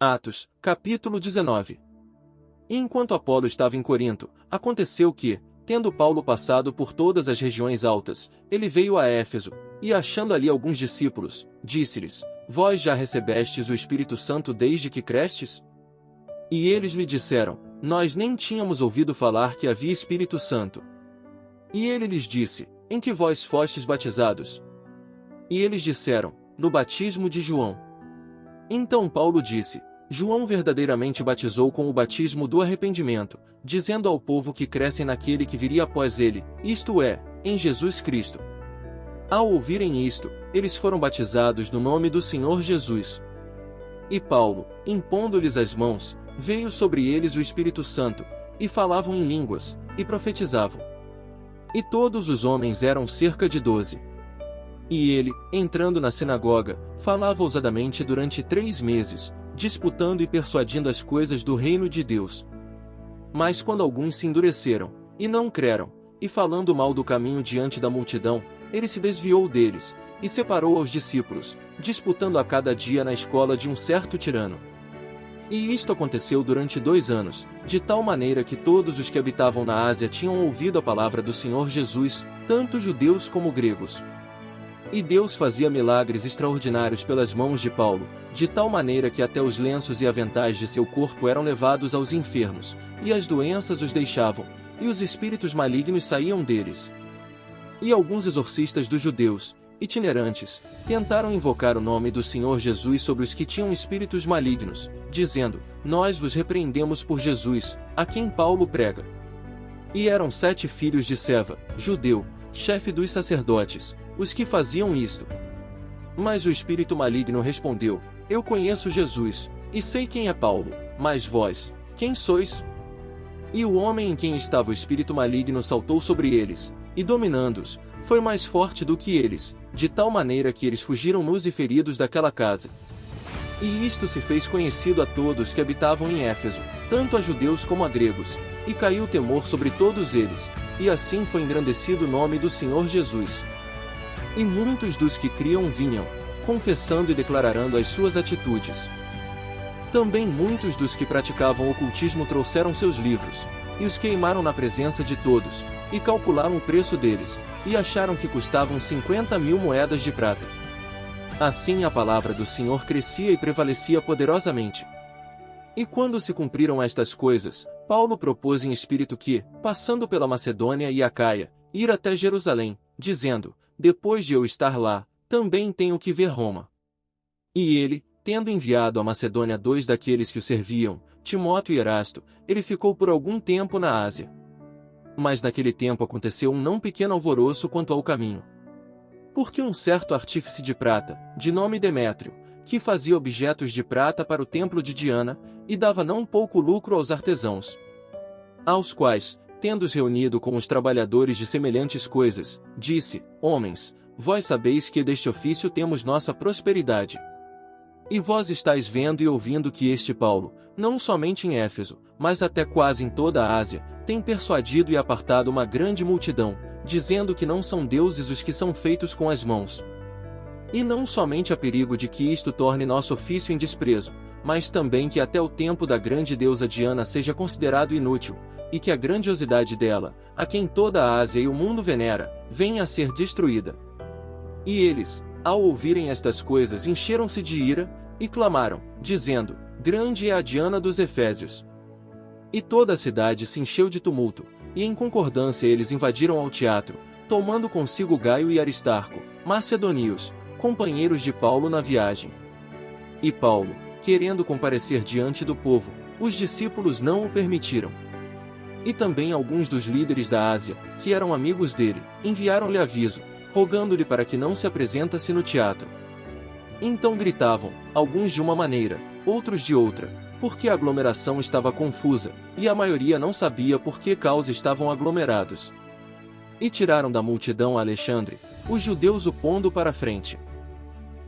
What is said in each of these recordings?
Atos, capítulo 19. E enquanto Apolo estava em Corinto, aconteceu que, tendo Paulo passado por todas as regiões altas, ele veio a Éfeso, e achando ali alguns discípulos, disse-lhes: Vós já recebestes o Espírito Santo desde que crestes? E eles lhe disseram: Nós nem tínhamos ouvido falar que havia Espírito Santo. E ele lhes disse: Em que vós fostes batizados? E eles disseram: No batismo de João. Então Paulo disse: João verdadeiramente batizou com o batismo do arrependimento, dizendo ao povo que crescem naquele que viria após ele, isto é, em Jesus Cristo. Ao ouvirem isto, eles foram batizados no nome do Senhor Jesus. E Paulo, impondo-lhes as mãos, veio sobre eles o Espírito Santo, e falavam em línguas, e profetizavam. E todos os homens eram cerca de 12. E ele, entrando na sinagoga, falava ousadamente durante 3 meses, disputando e persuadindo as coisas do reino de Deus. Mas quando alguns se endureceram, e não creram, e falando mal do caminho diante da multidão, ele se desviou deles, e separou aos discípulos, disputando a cada dia na escola de um certo tirano. E isto aconteceu durante 2 anos, de tal maneira que todos os que habitavam na Ásia tinham ouvido a palavra do Senhor Jesus, tanto judeus como gregos. E Deus fazia milagres extraordinários pelas mãos de Paulo, de tal maneira que até os lenços e aventais de seu corpo eram levados aos enfermos, e as doenças os deixavam, e os espíritos malignos saíam deles. E alguns exorcistas dos judeus, itinerantes, tentaram invocar o nome do Senhor Jesus sobre os que tinham espíritos malignos, dizendo: Nós vos repreendemos por Jesus, a quem Paulo prega. E eram 7 filhos de Seva, judeu, chefe dos sacerdotes, os que faziam isto. Mas o espírito maligno respondeu: Eu conheço Jesus, e sei quem é Paulo, mas vós, quem sois? E o homem em quem estava o espírito maligno saltou sobre eles, e dominando-os, foi mais forte do que eles, de tal maneira que eles fugiram nus e feridos daquela casa. E isto se fez conhecido a todos que habitavam em Éfeso, tanto a judeus como a gregos, e caiu temor sobre todos eles, e assim foi engrandecido o nome do Senhor Jesus. E muitos dos que criam vinham, confessando e declarando as suas atitudes. Também muitos dos que praticavam ocultismo trouxeram seus livros, e os queimaram na presença de todos, e calcularam o preço deles, e acharam que custavam 50.000 moedas de prata. Assim a palavra do Senhor crescia e prevalecia poderosamente. E quando se cumpriram estas coisas, Paulo propôs em espírito que, passando pela Macedônia e Acaia, ir até Jerusalém, dizendo: Depois de eu estar lá, também tenho que ver Roma. E ele, tendo enviado à Macedônia 2 daqueles que o serviam, Timóteo e Erasto, ele ficou por algum tempo na Ásia. Mas naquele tempo aconteceu um não pequeno alvoroço quanto ao caminho. Porque um certo artífice de prata, de nome Demétrio, que fazia objetos de prata para o templo de Diana, e dava não pouco lucro aos artesãos, aos quais, tendo-os reunido com os trabalhadores de semelhantes coisas, disse: Homens, vós sabeis que deste ofício temos nossa prosperidade. E vós estáis vendo e ouvindo que este Paulo, não somente em Éfeso, mas até quase em toda a Ásia, tem persuadido e apartado uma grande multidão, dizendo que não são deuses os que são feitos com as mãos. E não somente há perigo de que isto torne nosso ofício em desprezo, mas também que até o templo da grande deusa Diana seja considerado inútil, e que a grandiosidade dela, a quem toda a Ásia e o mundo venera, venha a ser destruída. E eles, ao ouvirem estas coisas, encheram-se de ira, e clamaram, dizendo: Grande é a Diana dos Efésios. E toda a cidade se encheu de tumulto, e em concordância eles invadiram ao teatro, tomando consigo Gaio e Aristarco, macedonios, companheiros de Paulo na viagem. E Paulo, querendo comparecer diante do povo, os discípulos não o permitiram. E também alguns dos líderes da Ásia, que eram amigos dele, enviaram-lhe aviso, rogando-lhe para que não se apresentasse no teatro. Então gritavam, alguns de uma maneira, outros de outra, porque a aglomeração estava confusa, e a maioria não sabia por que causa estavam aglomerados. E tiraram da multidão a Alexandre, os judeus o pondo para a frente.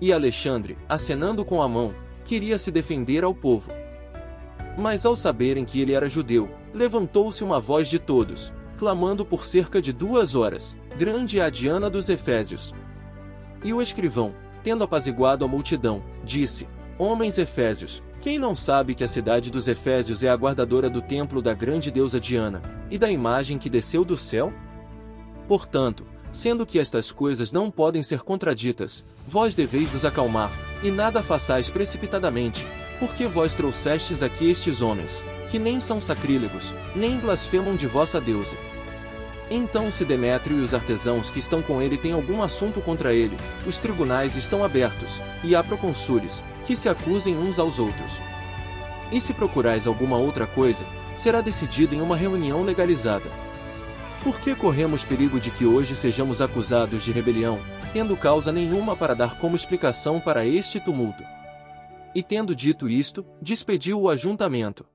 E Alexandre, acenando com a mão, queria se defender ao povo. Mas ao saberem que ele era judeu, levantou-se uma voz de todos, clamando por cerca de 2 horas: Grande é a Diana dos Efésios. E o escrivão, tendo apaziguado a multidão, disse: Homens efésios, Quem não sabe que a cidade dos Efésios é a guardadora do templo da grande deusa Diana, e da imagem que desceu do céu? Portanto, sendo que estas coisas não podem ser contraditas, vós deveis vos acalmar, e nada façais precipitadamente, porque vós trouxestes aqui estes homens, que nem são sacrílegos, nem blasfemam de vossa deusa. Então se Demétrio e os artesãos que estão com ele têm algum assunto contra ele, os tribunais estão abertos, e há procônsules, que se acusem uns aos outros. E se procurais alguma outra coisa, será decidido em uma reunião legalizada. Por que corremos perigo de que hoje sejamos acusados de rebelião, tendo causa nenhuma para dar como explicação para este tumulto? E tendo dito isto, despediu o ajuntamento.